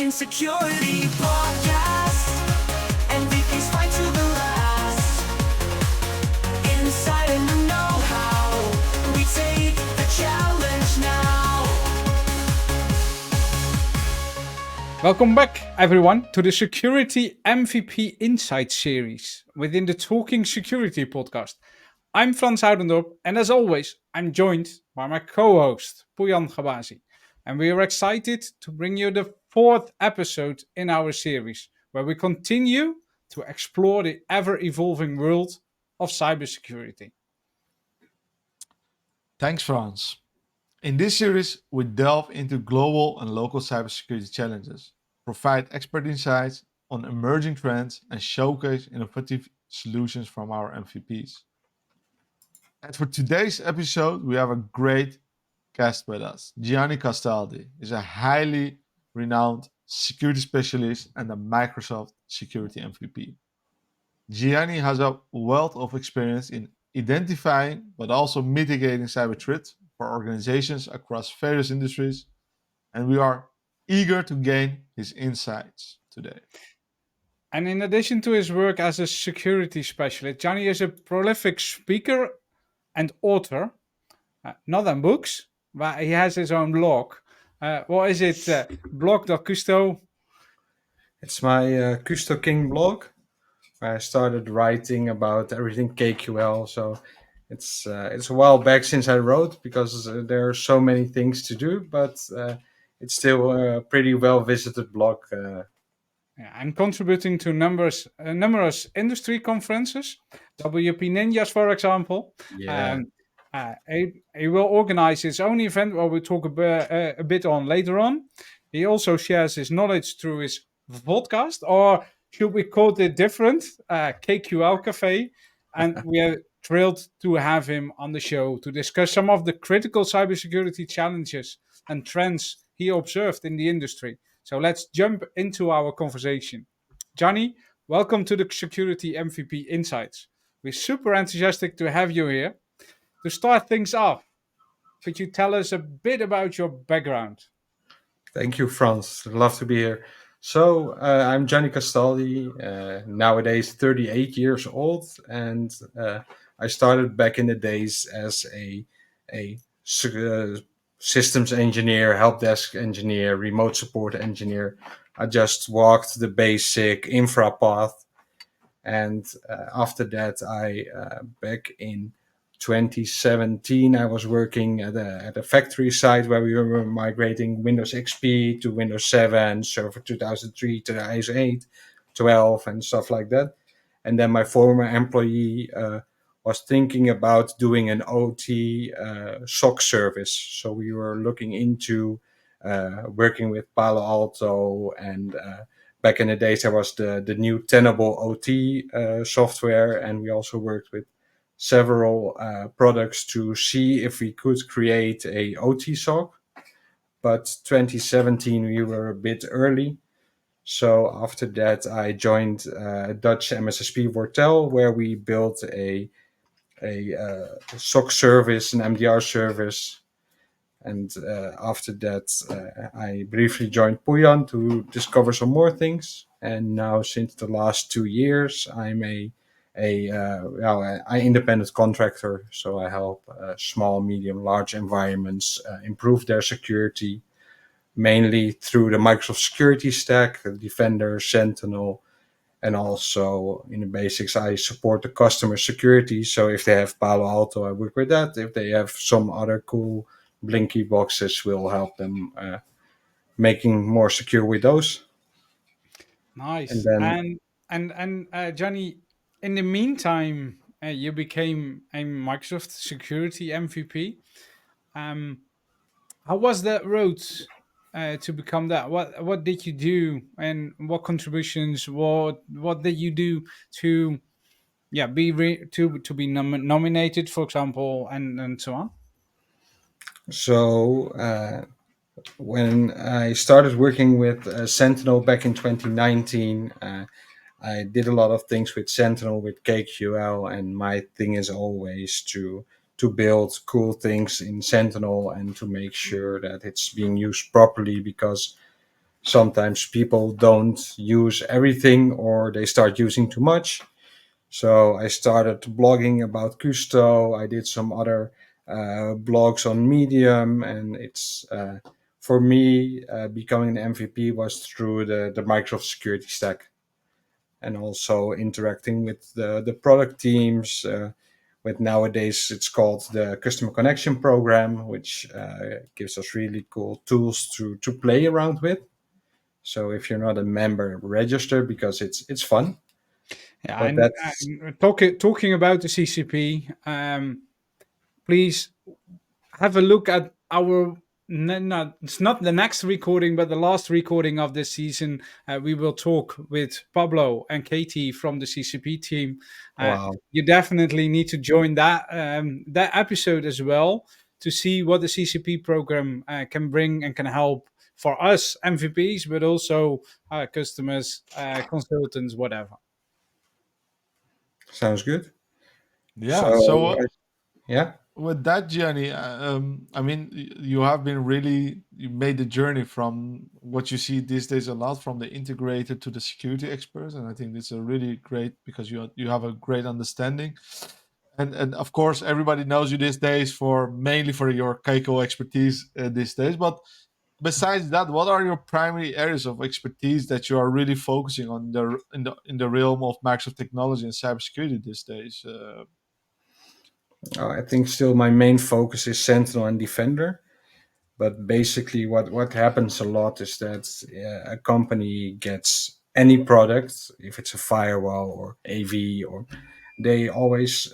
TalkingSecurity podcast. MVPs fight to the last. Insight and the know-how. We take the challenge now. Welcome back, everyone, to the Security MVP Insight series within the Talking Security podcast. I'm Frans Oudendorp, and as always, I'm joined by my co-host, Pouyan Khabazi. And we are excited to bring you the fourth episode in our series, where we continue to explore the ever-evolving world of cybersecurity. Thanks, Frans. In this series, we delve into global and local cybersecurity challenges, provide expert insights on emerging trends, and showcase innovative solutions from our MVPs. And for today's episode, we have a great guest with us. Gianni Castaldi is a highly renowned security specialist and a Microsoft security MVP. Gianni has a wealth of experience in identifying but also mitigating cyber threats for organizations across various industries, and we are eager to gain his insights today. And in addition to his work as a security specialist, Gianni is a prolific speaker and author, not on books, but he has his own blog. What is it? Blog.Custo. It's my Kusto King blog. I started writing about everything KQL, so it's a while back since I wrote because there are so many things to do, but it's still a pretty well visited blog. And contributing to numerous industry conferences, WP Ninjas, for example. He will organize his own event, where we'll talk a bit on later on. He also shares his knowledge through his podcast, or should we call it different, KQL Cafe. And we are thrilled to have him on the show to discuss some of the critical cybersecurity challenges and trends he observed in the industry. So let's jump into our conversation. Gianni, welcome to the Security MVP Insights. We're super enthusiastic to have you here. To start things off, could you tell us a bit about your background? Thank you, Frans. I'd love to be here. So I'm Gianni Castaldi, nowadays 38 years old, and I started back in the days as a systems engineer, help desk engineer, remote support engineer. I just walked the basic infra path, and after that, back in 2017, I was working at a factory site where we were migrating Windows XP to Windows 7, Server 2003 to the ISO 8, 12, and stuff like that. And then my former employee was thinking about doing an OT SOC service. So we were looking into working with Palo Alto, and back in the days there was the new Tenable OT software, and we also worked with several products to see if we could create a OT SOC. But 2017 we were a bit early. So after that I joined Dutch MSSP Wortel, where we built a SOC service, an MDR service. And after that I briefly joined Pouyan to discover some more things. And now since the last 2 years I'm an independent contractor, so I help small, medium, large environments improve their security, mainly through the Microsoft security stack, Defender, Sentinel, and also in the basics, I support the customer security. So if they have Palo Alto, I work with that. If they have some other cool Blinky boxes, we'll help them making more secure with those. Nice. And then, And Gianni, in the meantime, you became a Microsoft Security MVP. How was that road to become that? What did you do, and what contributions? What did you do to to be nominated, for example, and so on? So when I started working with Sentinel back in 2019, I did a lot of things with Sentinel, with KQL, and my thing is always to build cool things in Sentinel and to make sure that it's being used properly, because sometimes people don't use everything or they start using too much. So I started blogging about Kusto. I did some other blogs on Medium, and it's for me becoming an MVP was through the Microsoft security stack, and also interacting with the product teams. With nowadays, it's called the Customer Connection Program, which gives us really cool tools to play around with. So if you're not a member, register because it's fun. Yeah, But and that's talking about the CCP, please have a look at our it's not the next recording but the last recording of this season. We will talk with Pablo and Katie from the CCP team. wow. You definitely need to join that episode as well to see what the CCP program can bring and can help for us MVPs, but also customers, consultants, whatever. Sounds good. Yeah. So So yeah. with that, Gianni, I mean, you have been really you made the journey from what you see these days a lot from the integrator to the security experts, and I think it's a really great because you have a great understanding, and of course everybody knows you these days for mainly for your Keiko expertise these days. But besides that, what are your primary areas of expertise that you are really focusing on in the realm of Microsoft technology and cybersecurity these days? I think still my main focus is Sentinel and Defender. But basically, what happens a lot is that a company gets any product, if it's a firewall or AV, or they always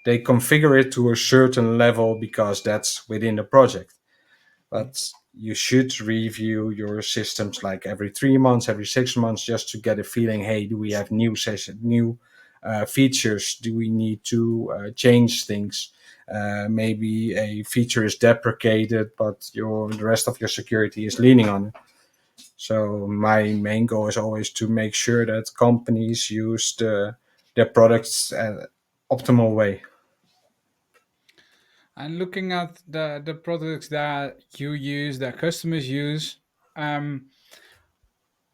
they configure it to a certain level because that's within the project. But you should review your systems like every 3 months, every 6 months, just to get a feeling. Hey, do we have new features? Do we need to change things? Maybe a feature is deprecated, but the rest of your security is leaning on it. So my main goal is always to make sure that companies use their products optimal way. And looking at the products that you use, that customers use, um,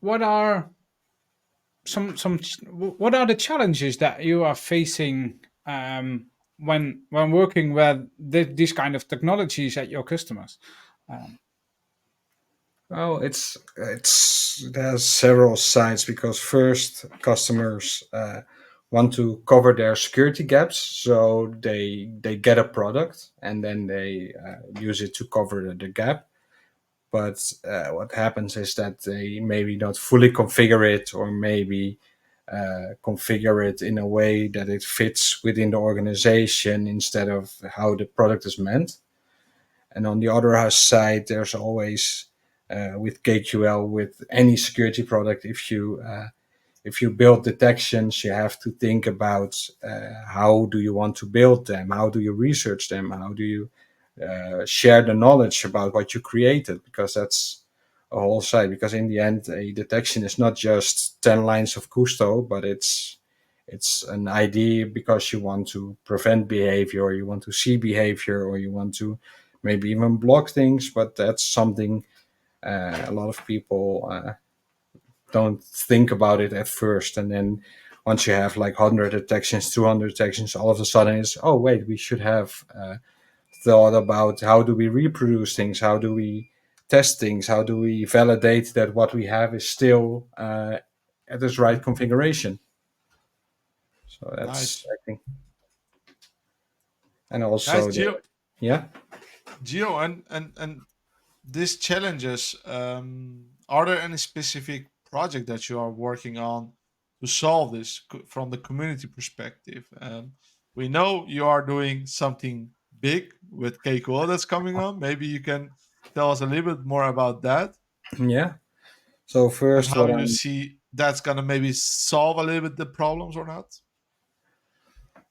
what are what are the challenges that you are facing when working with these kind of technologies at your customers? Um, Oh, it's there's several sides because first customers want to cover their security gaps, so they get a product and then they use it to cover the gap. But what happens is that they maybe not fully configure it, or maybe configure it in a way that it fits within the organization instead of how the product is meant. And on the other side, there's always with KQL, with any security product, if you build detections, you have to think about how do you want to build them, how do you research them, how do you share the knowledge about what you created, because that's a whole side. Because in the end, a detection is not just 10 lines of Kusto, but it's an idea because you want to prevent behavior, or you want to see behavior, or you want to maybe even block things. But that's something a lot of people don't think about it at first. And then once you have like 100 detections, 200 detections, all of a sudden it's, oh, wait, we should have thought about how do we reproduce things? How do we test things? How do we validate that what we have is still at its right configuration? So that's, Nice, I think, and nice, also Gio. yeah. Gio, and these challenges, are there any specific project that you are working on to solve this from the community perspective? We know you are doing something big with Keiko that's coming on. Maybe you can tell us a little bit more about that Yeah. So and first, how what you I'm see that's gonna maybe solve a little bit the problems or not.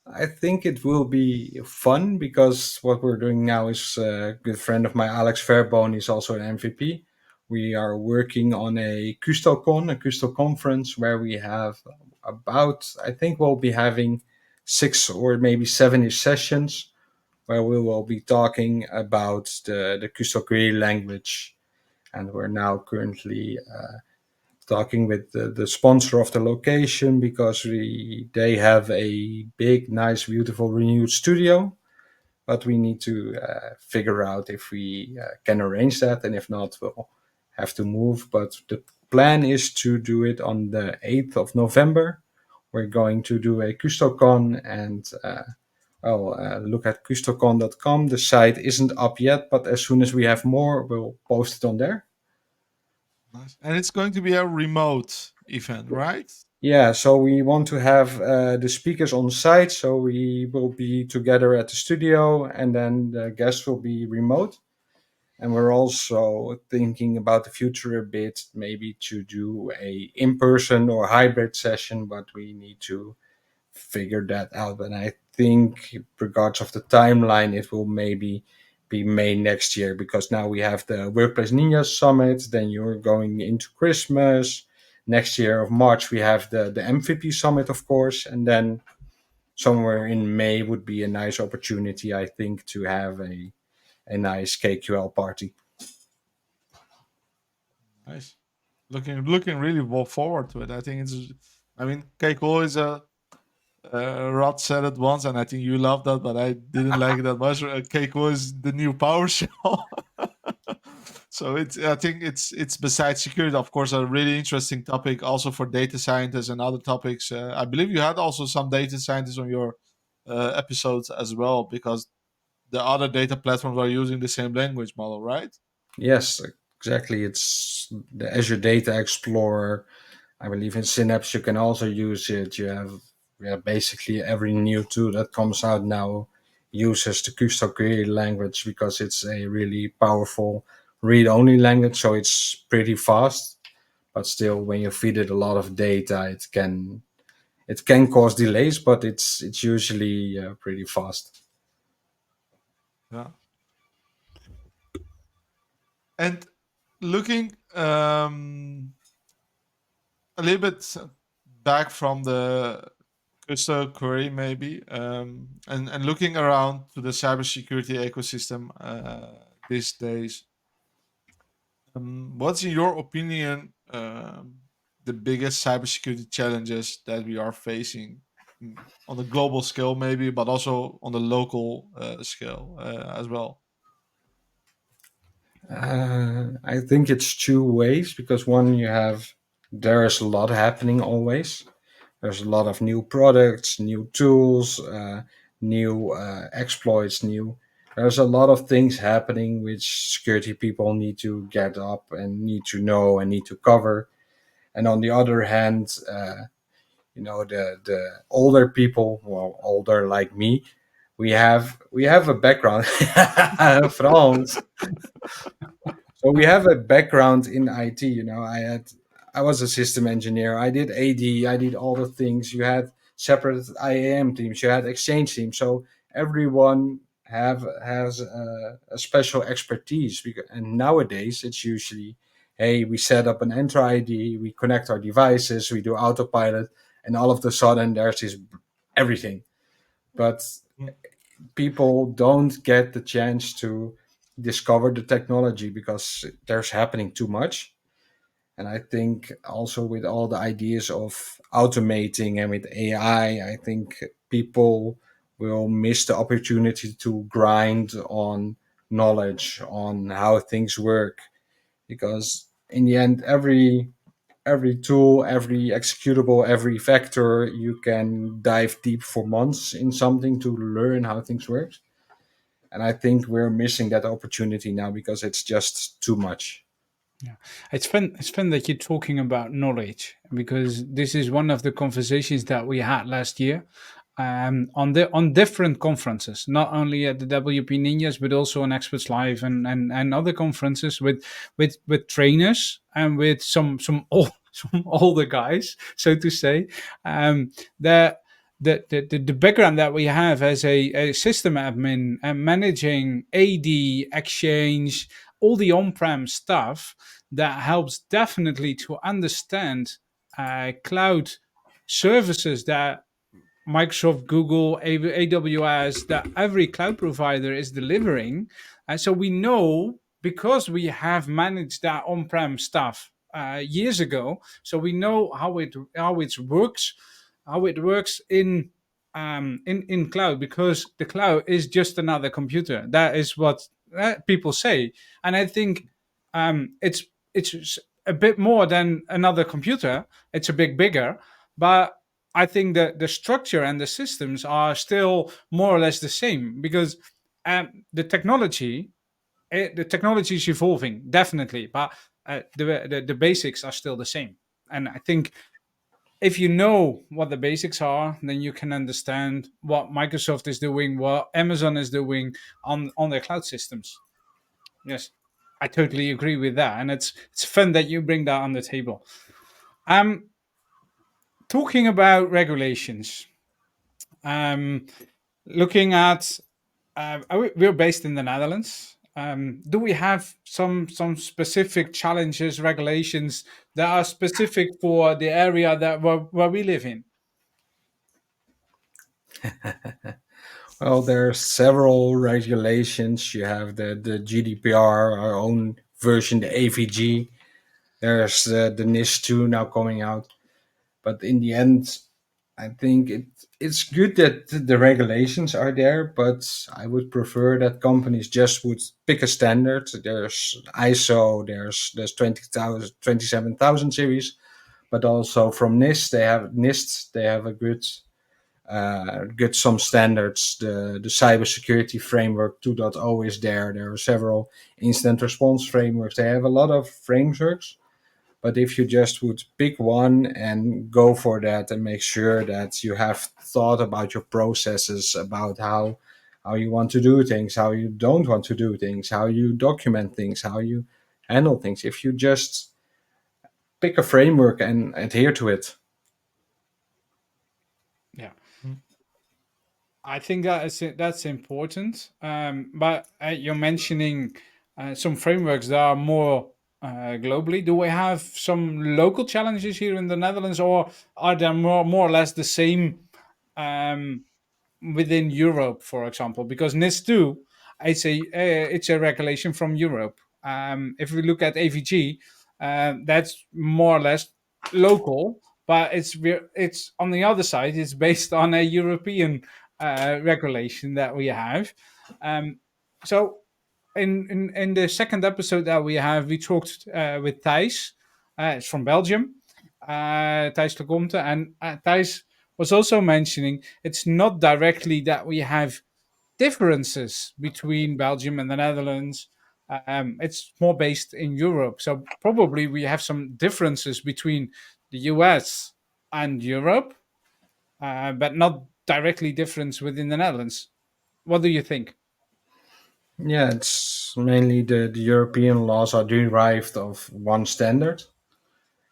I think it will be fun because what we're doing now is a good friend of mine, Alex Fairbone, is also an MVP. We are working on a KustoCon, a Kusto conference, where we have about, I think we'll be having 6 or maybe 7 sessions where we will be talking about the Kusto query language, and we're now currently talking with the sponsor of the location because they have a big, nice, beautiful, renewed studio. But we need to figure out if we can arrange that, and if not, we'll have to move. But the plan is to do it on the 8th of November. We're going to do a KustoCon and look at KustoCon.com. The site isn't up yet, but as soon as we have more, we'll post it on there. Nice. And it's going to be a remote event, right? Yeah, so we want to have the speakers on site, so we will be together at the studio, and then the guests will be remote. And we're also thinking about the future a bit, maybe to do a in-person or hybrid session, but we need to figure that out. And I think, regards of the timeline, it will maybe be May next year, because now we have the Workplace Ninjas Summit. Then you're going into Christmas. Next year of March, we have the MVP Summit, of course, and then somewhere in May would be a nice opportunity, I think, to have a nice KQL party. Nice. Looking really forward to it. I think Keiko is Rod said it once, and I think you loved that, but I didn't like it that much. Keiko is the new PowerShell. So I think it's besides security, of course, a really interesting topic also for data scientists and other topics. I believe you had also some data scientists on your episodes as well, because the other data platforms are using the same language model, right? Yes, exactly. It's the Azure Data Explorer. I believe in Synapse you can also use it. You have basically every new tool that comes out now uses the KustoCon language because it's a really powerful read-only language, so it's pretty fast. But still, when you feed it a lot of data, it can cause delays, but it's usually pretty fast. Yeah. And looking a little bit back from the Custo query, maybe, and looking around to the cybersecurity ecosystem these days, what's in your opinion the biggest cybersecurity challenges that we are facing on a global scale, maybe, but also on the local scale as well? I think it's two ways, because one, there is a lot happening always. There's a lot of new products, new tools, new exploits, there's a lot of things happening which security people need to get up and need to know and need to cover. And on the other hand, the older people, well, older like me, we have a background. Frans. So we have a background in IT. I was a system engineer. I did AD. I did all the things. You had separate IAM teams. You had exchange teams. So everyone has a special expertise. And nowadays it's usually, hey, we set up an Entra ID, we connect our devices, we do autopilot, and all of a sudden there's this everything. But people don't get the chance to discover the technology because there's happening too much. And I think also with all the ideas of automating and with AI, I think people will miss the opportunity to grind on knowledge on how things work, because in the end, every tool, every executable, every vector, you can dive deep for months in something to learn how things work. And I think we're missing that opportunity now because it's just too much. Yeah, it's fun that you're talking about knowledge, because this is one of the conversations that we had last year on different conferences, not only at the WP Ninjas but also on Experts Live and other conferences with trainers and with some old, some older guys, so to say. That the background that we have as a system admin and managing AD, Exchange, all the on-prem stuff, that helps definitely to understand cloud services that Microsoft, Google, AWS, that every cloud provider is delivering. And so we know because we have managed that on-prem stuff years ago, so we know how it works in cloud, because the cloud is just another computer. That is what people say, and I think it's a bit more than another computer. It's a bit bigger, but I think that the structure and the systems are still more or less the same, because the technology is evolving, definitely, but the basics are still the same. And I think if you know what the basics are, then you can understand what Microsoft is doing, what Amazon is doing on their cloud systems. Yes, I totally agree with that, and it's fun that you bring that on the table. Um, Talking about regulations, um, looking at we're based in the Netherlands. Do we have some specific challenges, regulations that are specific for the area that where we live in? Well, there are several regulations. You have the GDPR, our own version, the AVG. There's the NIS2 now coming out. But in the end, I think it's good that the regulations are there, but I would prefer that companies just would pick a standard. There's ISO, there's 20,000, 27,000 series, but also from NIST they have a good some standards. The cybersecurity framework 2.0 is there. There are several instant response frameworks. They have a lot of frameworks, but if you just would pick one and go for that and make sure that you have thought about your processes, about how you want to do things, how you don't want to do things, how you document things, how you handle things, if you just pick a framework and adhere to it. Yeah, I think that's important. But you're mentioning some frameworks that are more globally. Do we have some local challenges here in the Netherlands, or are they more or less the same um, within Europe, for example? Because NIS2, it's a regulation from Europe. If we look at AVG, that's more or less local, but it's on the other side. It's based on a European regulation that we have. Um, so in the second episode that we have, we talked with Thijs. It's from Belgium, Thijs de Comte, and Thijs was also mentioning it's not directly that we have differences between Belgium and the Netherlands. It's more based in Europe. So probably we have some differences between the US and Europe, but not directly difference within the Netherlands. What do you think? Yeah, it's mainly the European laws are derived of one standard,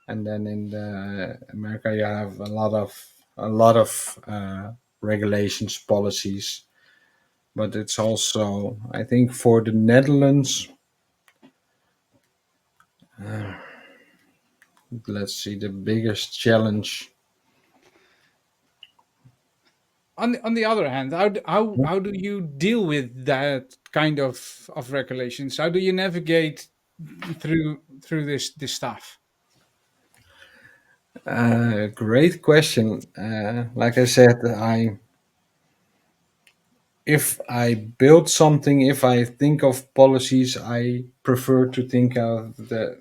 and then in the America you have a lot of regulations, policies. But it's also, I think, for the Netherlands. Let's see, the biggest challenge. On the other hand, how do you deal with that kind of regulations? How do you navigate through this stuff? Great question. Like I said, if I build something, if I think of policies, I prefer to think of the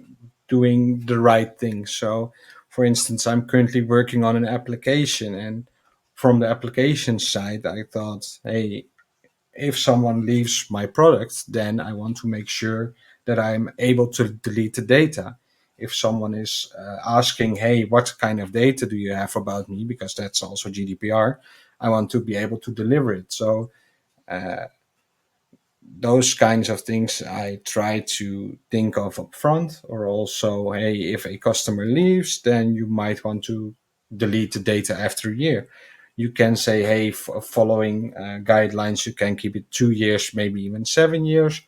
doing the right thing. So, for instance, I'm currently working on an application, and from the application side, I thought, hey, if someone leaves my product, then I want to make sure that I'm able to delete the data. If someone is asking, hey, what kind of data do you have about me? Because that's also GDPR, I want to be able to deliver it. So those kinds of things I try to think of upfront, or also, hey, if a customer leaves, then you might want to delete the data after a year. You can say, hey, following guidelines, you can keep it 2 years, maybe even 7 years.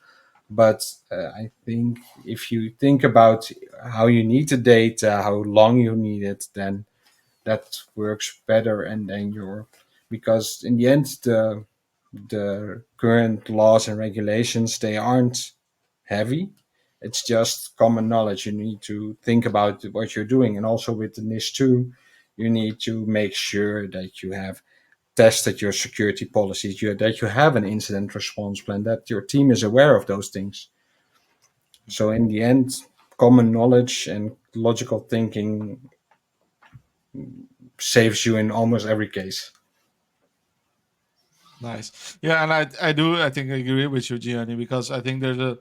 But I think if you think about how you need the data, how long you need it, then that works better. And then because in the end, the current laws and regulations, they aren't heavy. It's just common knowledge. You need to think about what you're doing. And also with the NIS2, you need to make sure that you have tested your security policies, that you have an incident response plan, that your team is aware of those things. So in the end, common knowledge and logical thinking saves you in almost every case. Nice. Yeah, and I think I agree with you, Gianni, because I think there's a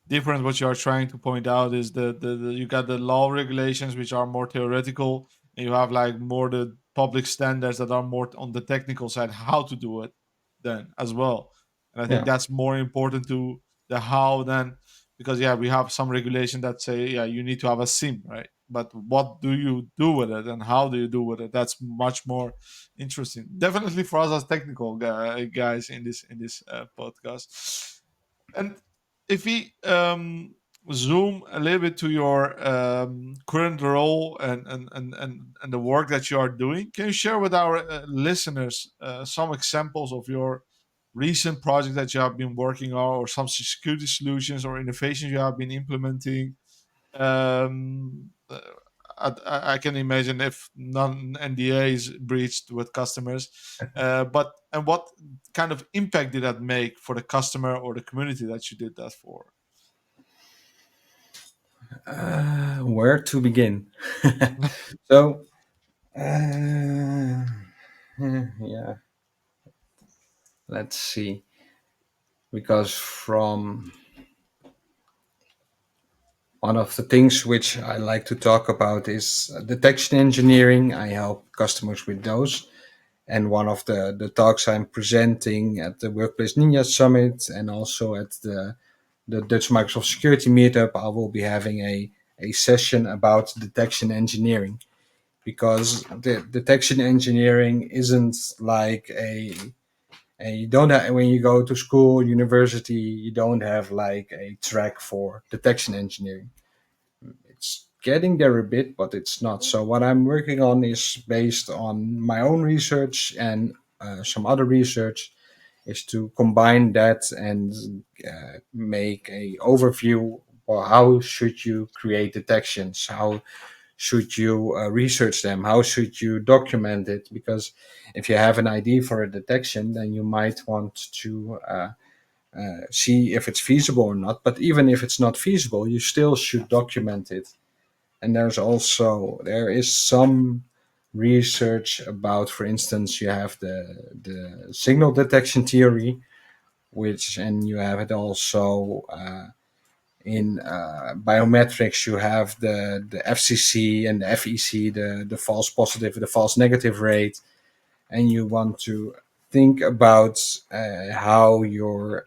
difference. What you are trying to point out is the you got the law regulations which are more theoretical, and you have like more the public standards that are more on the technical side, how to do it then as well. And I think Yeah. that's more important to the how than, because yeah, we have some regulation that say yeah you need to have a SIM, right? But what do you do with it and how do you do with it? That's much more interesting. Definitely for us as technical guys in this podcast. And if we zoom a little bit to your current role and the work that you are doing, can you share with our listeners some examples of your recent project that you have been working on, or some security solutions or innovations you have been implementing? Um, uh, I can imagine if non NDA is breached with customers, but and what kind of impact did that make for the customer or the community that you did that for? Where to begin? So, uh, yeah, let's see. Because from one of the things which I like to talk about is detection engineering. I help customers with those. And one of the talks I'm presenting at the Workplace Ninja Summit and also at the Dutch Microsoft Security Meetup, I will be having a session about detection engineering. Because the detection engineering isn't like you don't have, when you go to school, university, you don't have like a track for detection engineering. It's getting there a bit, but it's not. So what I'm working on is based on my own research and some other research, is to combine that and make a overview. Well, how should you create detections? How should you research them? How should you document it? Because if you have an idea for a detection, then you might want to see if it's feasible or not. But even if it's not feasible, you still should document it. And there is some research about, for instance, you have the signal detection theory, which, and you have it also in biometrics. You have the FCC and the FEC, the false positive, the false negative rate, and you want to think about how your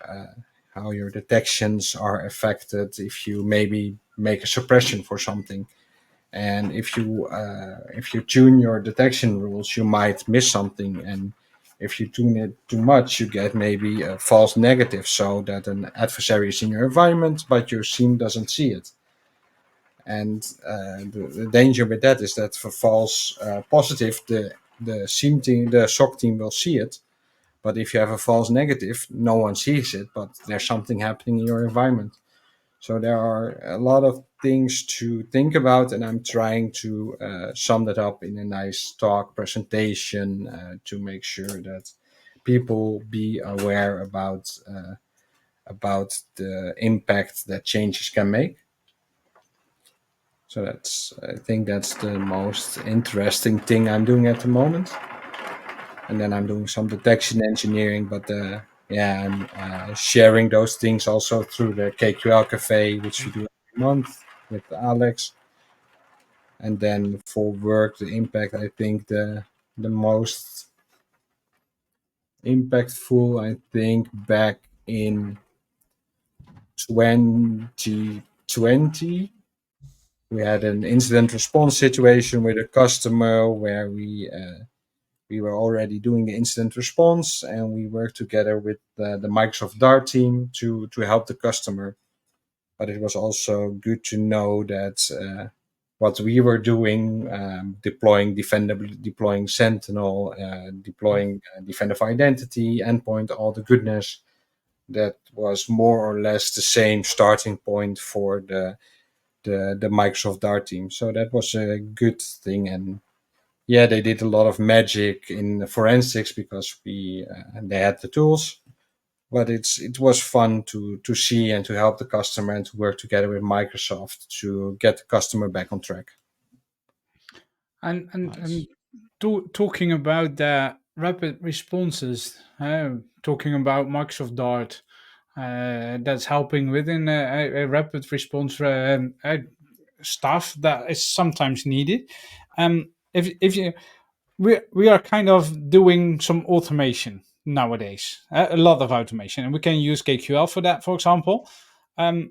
detections are affected if you maybe make a suppression for something. And if you tune your detection rules, you might miss something. And if you tune it too much, you get maybe a false negative, so that an adversary is in your environment, but your SIEM doesn't see it. And the danger with that is that for false positive, the SIEM team, the SOC team will see it. But if you have a false negative, no one sees it, but there's something happening in your environment. So there are a lot of things to think about, and I'm trying to sum that up in a nice talk presentation to make sure that people be aware about the impact that changes can make. So I think that's the most interesting thing I'm doing at the moment. And then I'm doing some detection engineering, but yeah, I'm sharing those things also through the KQL Cafe, which we do every month with Alex. And then for work, the impact, I think the most impactful, I think back in 2020, we had an incident response situation with a customer where we were already doing the incident response, and we worked together with the Microsoft Dart team to help the customer. But it was also good to know that what we were doing, deploying Defender, deploying Sentinel, deploying Defender for Identity, Endpoint, all the goodness, that was more or less the same starting point for the Microsoft Dart team. So that was a good thing. And yeah, they did a lot of magic in forensics because they had the tools. But it was fun to see and to help the customer and to work together with Microsoft to get the customer back on track. And Nice. talking about the rapid responses, talking about Microsoft Dart, that's helping within a rapid response stuff that is sometimes needed. If you we are kind of doing some automation nowadays, a lot of automation, and we can use KQL for that, for example. Um,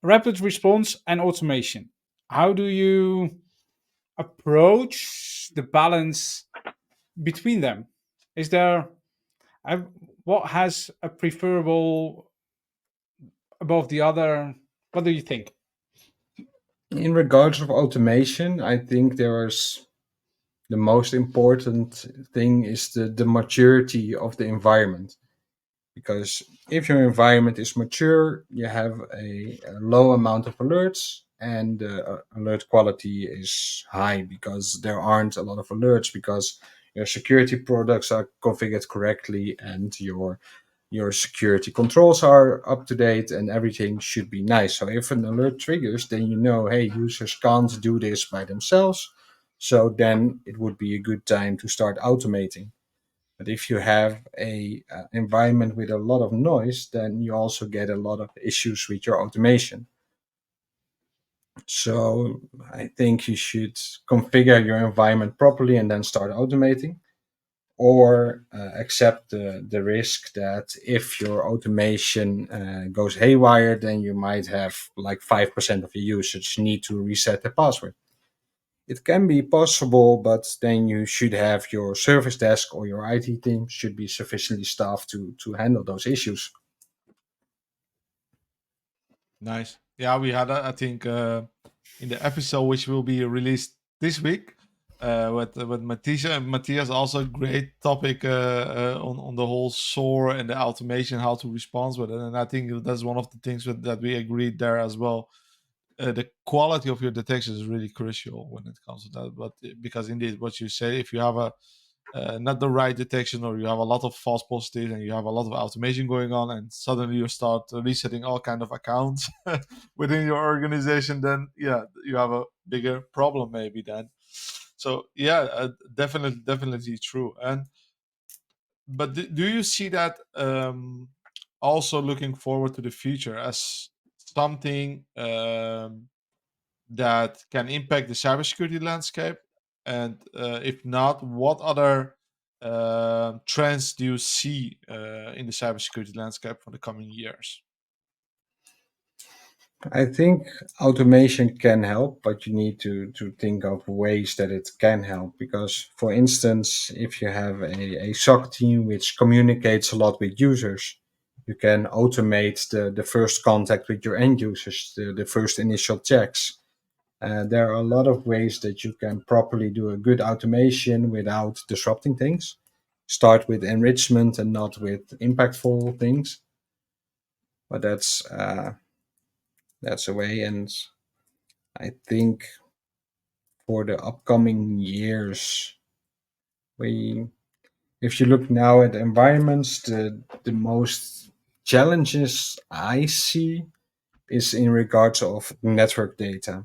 Rapid response and automation. How do you approach the balance between them? Is there uh, what has a preferable above the other? What do you think? In regards of automation, I think there's the most important thing is the maturity of the environment. Because if your environment is mature, you have a low amount of alerts, and the alert quality is high because there aren't a lot of alerts because your security products are configured correctly and your security controls are up to date and everything should be nice. So if an alert triggers, then you know, hey, users can't do this by themselves. So then it would be a good time to start automating. But if you have a environment with a lot of noise, then you also get a lot of issues with your automation. So I think you should configure your environment properly and then start automating, or accept the risk that if your automation goes haywire, then you might have like 5% of your users need to reset the password. It can be possible, but then you should have your service desk or your IT team should be sufficiently staffed to handle those issues. Nice. Yeah, we had, I think, in the episode which will be released this week, with Matthias also great topic on the whole SOAR and the automation, how to respond with it. And I think that's one of the things that we agreed there as well. The quality of your detection is really crucial when it comes to that. But because indeed, what you say, if you have a not the right detection, or you have a lot of false positives and you have a lot of automation going on, and suddenly you start resetting all kind of accounts within your organization, then yeah, you have a bigger problem maybe then. So yeah, definitely true. And but do you see that also looking forward to the future as something that can impact the cybersecurity landscape? And if not, what other trends do you see in the cybersecurity landscape for the coming years? I think automation can help, but you need to think of ways that it can help. Because, for instance, if you have a SOC team which communicates a lot with users, you can automate the first contact with your end users, the first initial checks. There are a lot of ways that you can properly do a good automation without disrupting things. Start with enrichment and not with impactful things, but that's a way. And I think for the upcoming years, we if you look now at environments, the most challenges I see is in regards of network data.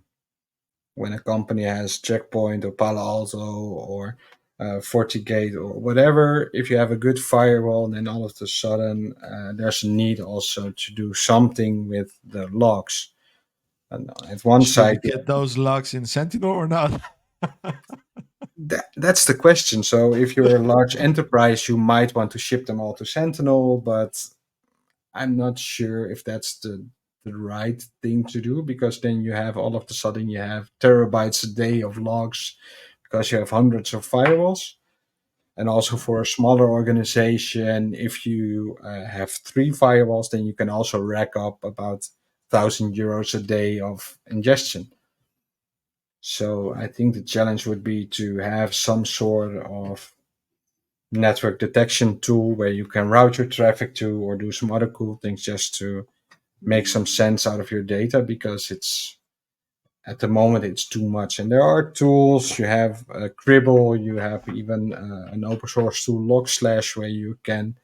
When a company has Checkpoint or Palo Alto or FortiGate or whatever, if you have a good firewall, then all of a sudden there's a need also to do something with the logs. And at one Should we side, get those logs in Sentinel or not? that's the question. So if you're a large enterprise, you might want to ship them all to Sentinel, but I'm not sure if that's the right thing to do, because then you have all of a sudden you have terabytes a day of logs because you have hundreds of firewalls. And also for a smaller organization, if you have three firewalls, then you can also rack up about €1,000 a day of ingestion. So I think the challenge would be to have some sort of network detection tool where you can route your traffic to or do some other cool things just to make some sense out of your data, because it's at the moment it's too much. And there are tools. You have Cribble, you have even an open source tool, Log Slash, where you can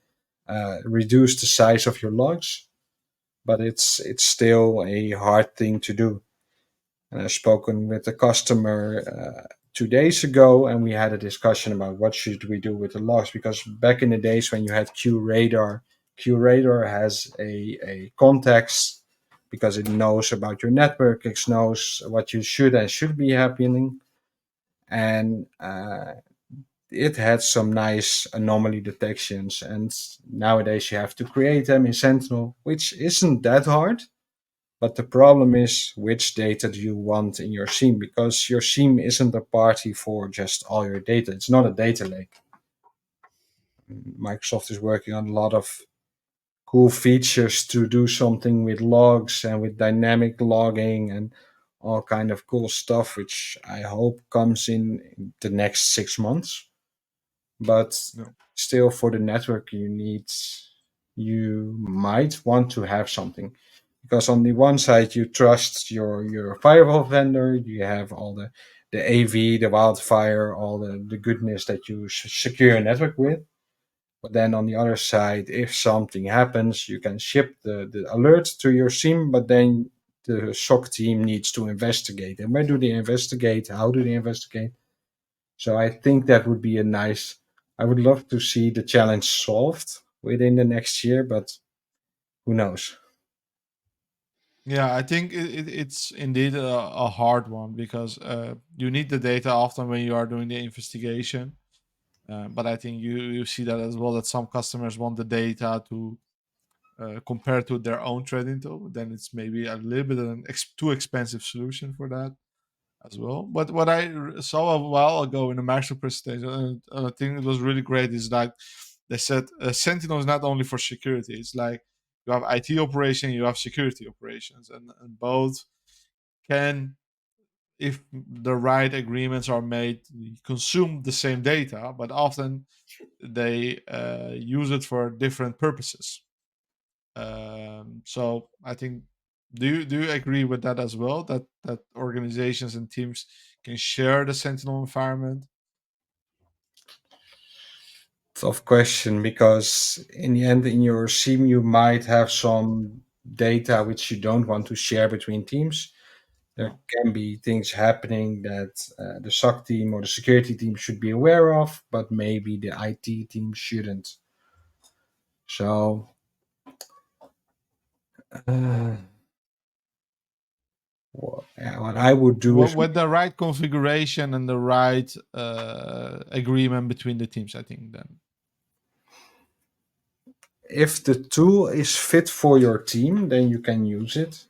reduce the size of your logs, but it's still a hard thing to do. And I've spoken with a customer 2 days ago, and we had a discussion about what should we do with the logs, because back in the days when you had QRadar has a context because it knows about your network, it knows what you should be happening, and it had some nice anomaly detections. And nowadays you have to create them in Sentinel, which isn't that hard. But the problem is, which data do you want in your SIEM? Because your SIEM isn't a party for just all your data. It's not a data lake. Microsoft is working on a lot of cool features to do something with logs and with dynamic logging and all kind of cool stuff, which I hope comes in the next 6 months. But No. still, for the network, you might want to have something, because on the one side you trust your firewall vendor, you have all the AV, the wildfire, all the goodness that you secure your network with. But then on the other side, if something happens, you can ship the alert to your SIEM, but then the SOC team needs to investigate. And where do they investigate? How do they investigate? So I think that would be a nice. I would love to see the challenge solved within the next year, but who knows? Yeah, I think it's indeed a hard one because you need the data often when you are doing the investigation. But I think you see that as well, that some customers want the data to compare to their own threat intel. Then it's maybe a little bit an too expensive solution for that as well. But what I saw a while ago in a Microsoft presentation, and I think it was really great, is like they said Sentinel is not only for security. It's like you have IT operation, you have security operations, and both can, if the right agreements are made, consume the same data, but often they use it for different purposes. So I think, do you agree with that as well? That organizations and teams can share the Sentinel environment? Tough question, because in the end, in your SIEM, you might have some data which you don't want to share between teams. There No. can be things happening that the SOC team or the security team should be aware of, but maybe the IT team shouldn't. So, uh, what I would do is, With the right configuration and the right agreement between the teams, I think then. if the tool is fit for your team, then you can use it.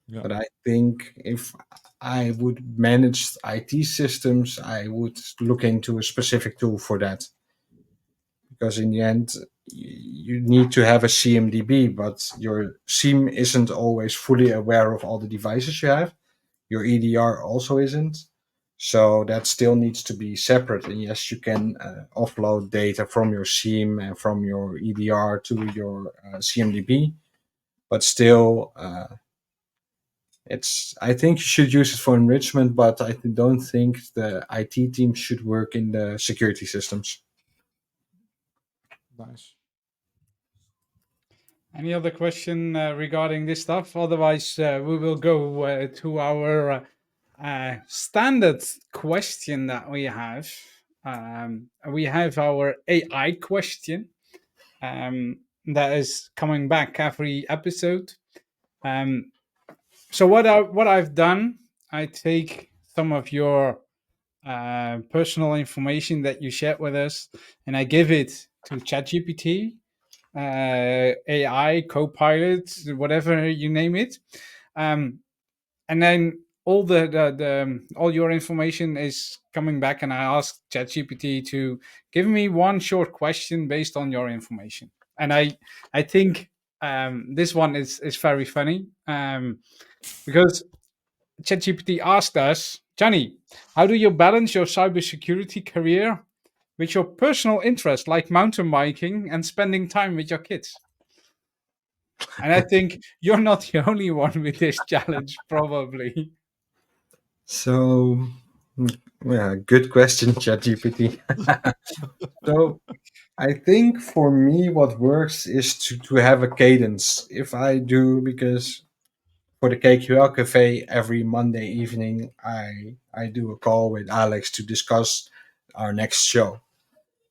Yeah. But I think if I would manage IT systems, I would look into a specific tool for that. Because in the end, you need to have a CMDB, but your SIEM isn't always fully aware of all the devices you have. Your EDR also isn't. So that still needs to be separate. And yes, you can offload data from your SIEM and from your EDR to your CMDB, but still, I think you should use it for enrichment, but I don't think the IT team should work in the security systems. Nice. Any other question regarding this stuff? Otherwise, we will go to our standard question that we have. We have our AI question that is coming back every episode. So what I've done, I take some of your personal information that you shared with us, and I give it to ChatGPT, AI, Copilot, whatever you name it, and then all your information is coming back, and I ask ChatGPT to give me one short question based on your information, and I think this one is very funny because ChatGPT asked us, Johnny, how do you balance your cybersecurity career with your personal interest, like mountain biking and spending time with your kids. And I think you're not the only one with this challenge, probably. So, yeah, good question, ChatGPT. So, I think for me, what works is to have a cadence. If I do, because for the KQL Cafe, every Monday evening, I do a call with Alex to discuss our next show.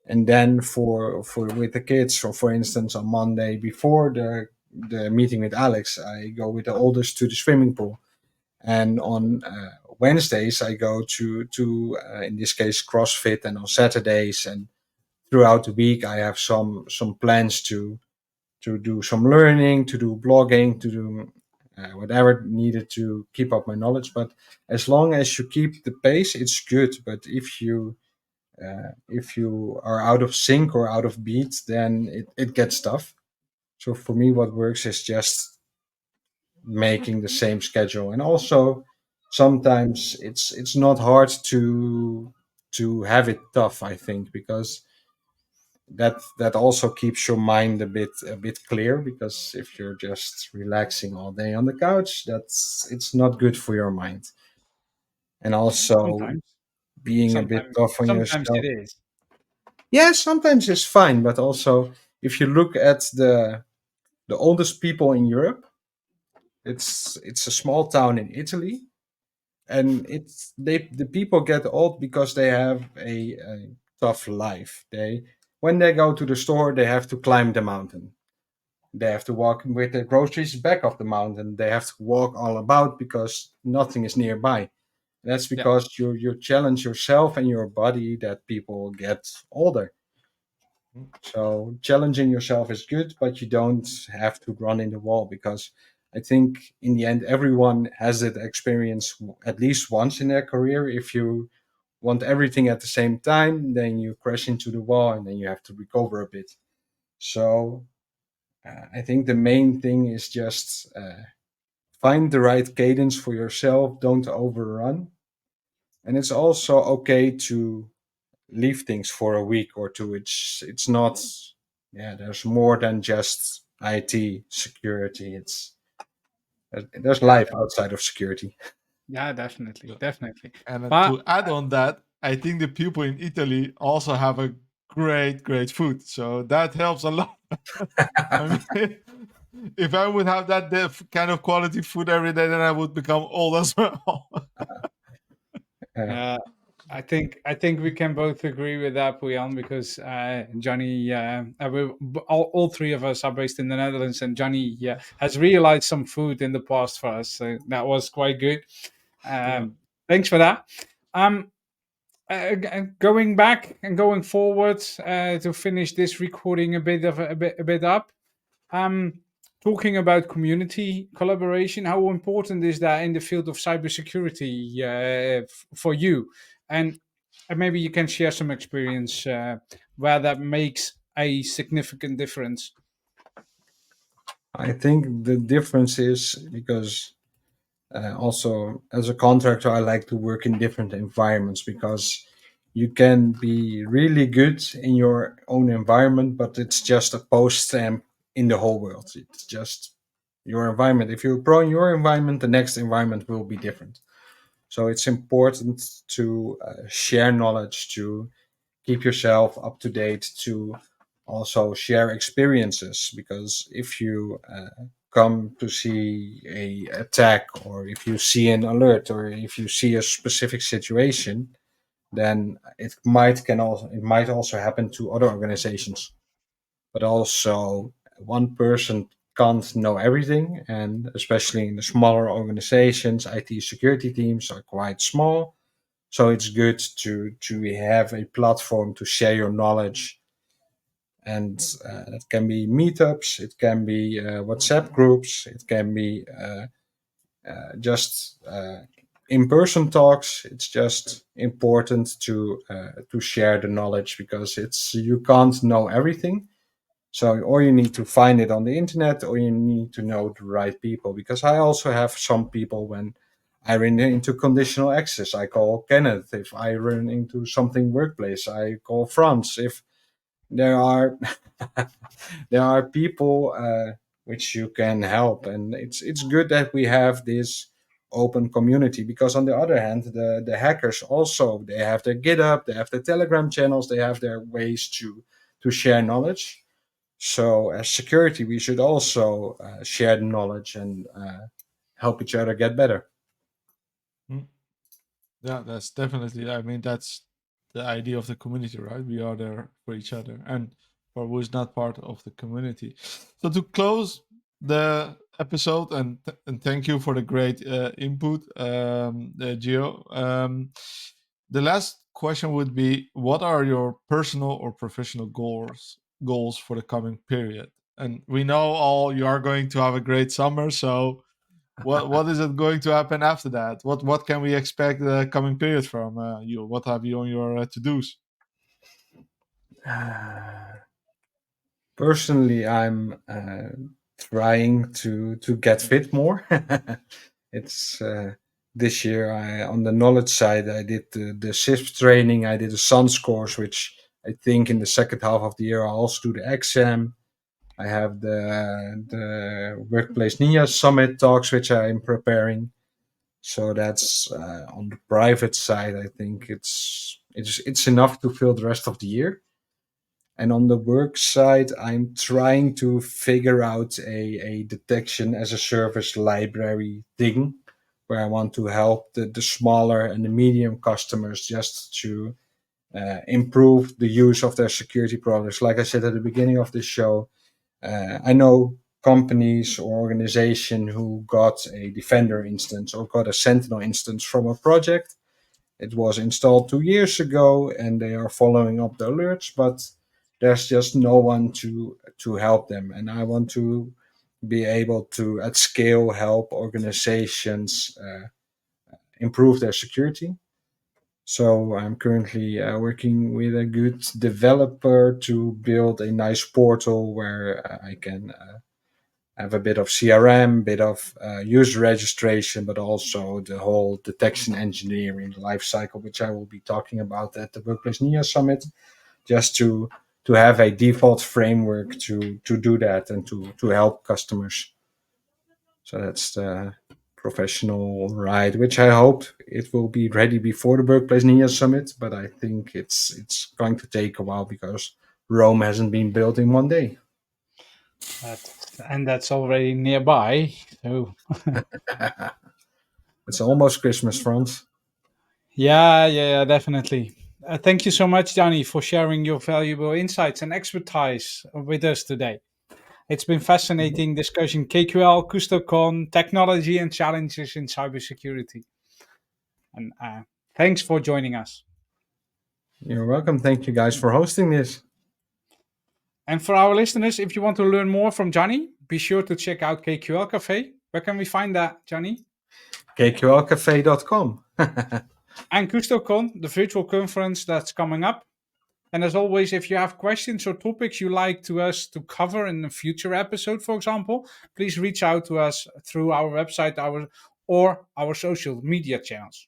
And then for with the kids, or for instance, on Monday before the meeting with Alex, I go with the oldest to the swimming pool. And on Wednesdays, I go to in this case CrossFit, and on Saturdays and throughout the week, I have some plans to do some learning, to do blogging, to do whatever needed to keep up my knowledge. But as long as you keep the pace, it's good. But if you are out of sync or out of beat, then it gets tough. So for me, what works is just making the same schedule, and also sometimes it's not hard to have it tough. I think because that also keeps your mind a bit clear, because if you're just relaxing all day on the couch, it's not good for your mind. And also Sometimes, being a bit sometimes, tough on sometimes it yourself. is. Yeah, sometimes it's fine, but also if you look at the oldest people in Europe, it's a small town in Italy, and the people get old because they have a tough life. They When they go to the store, they have to climb the mountain. They have to walk with their groceries back of the mountain. They have to walk all about because nothing is nearby. That's Yeah. because you challenge yourself and your body that people get older. So challenging yourself is good, but you don't have to run in the wall, because I think in the end everyone has that experience at least once in their career. If you want everything at the same time, then you crash into the wall and then you have to recover a bit. So I think the main thing is just find the right cadence for yourself. Don't overrun, and it's also okay to leave things for a week or two. It's not. Yeah, there's more than just IT security. There's Yeah, life outside of security. yeah, definitely, definitely. And But to add on that, I think the people in Italy also have a great food. So that helps a lot. I mean, if I would have that kind of quality food every day, then I would become old as well. Uh, uh, I think we can both agree with that, Pouyan, because Johnny, all three of us are based in the Netherlands, and Johnny has realized some food in the past for us, so that was quite good. Yeah. Thanks for that. Um, Going back and going forward to finish this recording a bit up. Um, Talking about community collaboration, how important is that in the field of cybersecurity for you? And maybe you can share some experience where that makes a significant difference. I think the difference is because also as a contractor, I like to work in different environments, because you can be really good in your own environment, but it's just a post stamp in the whole world. It's just your environment. If you're pro in your environment, the next environment will be different. So it's important to share knowledge, to keep yourself up to date, to also share experiences. Because if you come to see a attack, or if you see an alert, or if you see a specific situation, then it might also happen to other organizations. But also, one person can't know everything, and especially in the smaller organizations, IT security teams are quite small. So it's good to have a platform to share your knowledge, and it can be meetups, it can be WhatsApp groups, it can be just in-person talks. It's just important to share the knowledge, because you can't know everything. So, or you need to find it on the internet, or you need to know the right people. Because I also have some people, when I run into conditional access, I call Kenneth. If I run into something workplace, I call Frans. If there are there are people which you can help, and it's good that we have this open community, because on the other hand, the hackers also, they have their GitHub, they have their Telegram channels, they have their ways to share knowledge. So as security, we should also share the knowledge and help each other get better. Yeah, that's definitely. I mean, that's the idea of the community, right? We are there for each other, and for who is not part of the community. So to close the episode, and thank you for the great input, Gio. The last question would be: what are your personal or professional goals for the coming period? And we know all you are going to have a great summer, so what is it going to happen after that? What can we expect the coming period from you? What have you on your to dos? Personally, I'm trying to get fit more. It's this year, I on the knowledge side, I did the SIFT training, I did a SANS course, which I think in the second half of the year I'll also do the exam. I have the Workplace Ninja Summit talks, which I'm preparing. So that's on the private side. I think it's enough to fill the rest of the year. And on the work side, I'm trying to figure out a detection as a service library thing, where I want to help the smaller and the medium customers just to improve the use of their security products. Like I said at the beginning of this show, I know companies or organization who got a Defender instance or got a Sentinel instance from a project. It was installed 2 years ago, and they are following up the alerts, but there's just no one to help them. And I want to be able to, at scale, help organizations improve their security. So I'm currently working with a good developer to build a nice portal where I can have a bit of CRM, bit of user registration, but also the whole detection engineering life cycle, which I will be talking about at the Workplace Ninja Summit, just to have a default framework to do that and to help customers. So that's the professional ride, which I hope it will be ready before the Workplace Ninja Summit, but I think it's going to take a while because Rome hasn't been built in one day. And that's already nearby. So It's almost Christmas, France. yeah, definitely. Thank you so much, Gianni, for sharing your valuable insights and expertise with us today. It's been fascinating discussing KQL, KustoCon, technology, and challenges in cybersecurity. And thanks for joining us. You're welcome. Thank you guys for hosting this. And for our listeners, if you want to learn more from Gianni, be sure to check out KQL Cafe. Where can we find that, Gianni? kqlcafe.com. And KustoCon, the virtual conference that's coming up. And as always, if you have questions or topics you like to us to cover in a future episode, for example, please reach out to us through our website or our social media channels.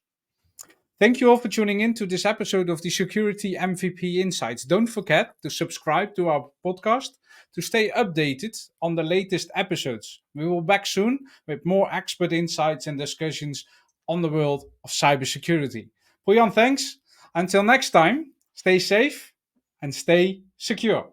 Thank you all for tuning in to this episode of the Security MVP Insights. Don't forget to subscribe to our podcast to stay updated on the latest episodes. We will be back soon with more expert insights and discussions on the world of cybersecurity. Pouyan, thanks. Until next time, stay safe and stay secure.